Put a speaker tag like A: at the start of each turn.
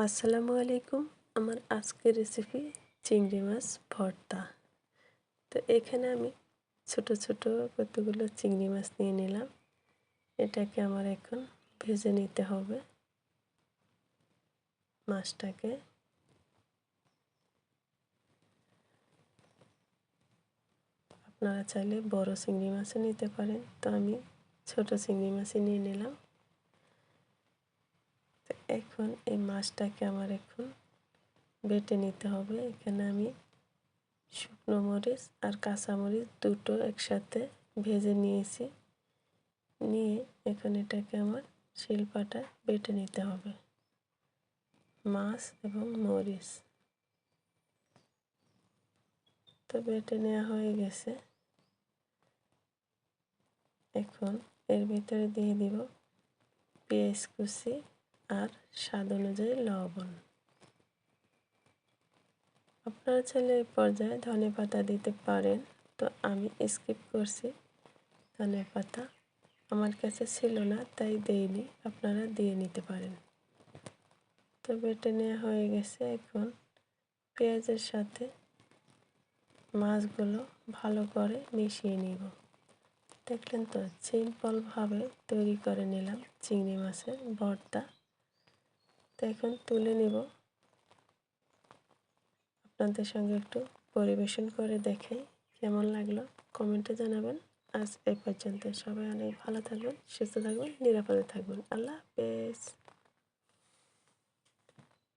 A: আসসালামু আলাইকুম। আমার আজকের রেসিপি চিংড়ি মাছ ভর্তা। তো এখানে আমি ছোট ছোট কতগুলো চিংড়ি মাছ নিয়ে নিলাম। এটাকে আমার এখন ভেজে নিতে হবে মাছটাকে। আপনারা চাইলে বড় চিংড়ি মাছও নিতে পারেন, তো আমি ছোট চিংড়ি মাছই নিয়ে নিলাম। তো এখন এই মাছটাকে আমার এখন বেটে নিতে হবে। এখানে আমি শুকনো মরিচ আর কাঁচামরিচ দুটো একসাথে ভেজে নিয়েছি। নিয়ে এখন এটাকে আমার শিলপাটায় বেটে নিতে হবে মাছ এবং মরিচ। তো বেটে নেওয়া হয়ে গেছে। এখন এর ভিতরে দিয়ে দিব পেঁয়াজ কুচি আর স্বাদ অনুযায়ী লবণ। আপনারা চাইলে এই পর্যায়ে ধনেপাতা দিতে পারেন, তো আমি স্কিপ করছি। ধনেপাতা আমার কাছে ছিল না তাই দেইনি, আপনারা দিয়ে নিতে পারেন। তো বেটে নেওয়া হয়ে গেছে। এখন পেঁয়াজের সাথে মাছগুলো ভালো করে মিশিয়ে নিব। দেখলেন তো, সিম্পলভাবে তৈরি করে নিলাম চিংড়ি মাছের ভর্তা। তো এখন তুলে নিব, আপনাদের সঙ্গে একটু পরিবেশন করে দেখাই কেমন লাগলো কমেন্টে জানাবেন। আজ এই পর্যন্ত। সবাই অনেক ভালো থাকবেন, সুস্থ থাকবেন, নিরাপদে থাকবেন। আল্লাহ হাফেজ।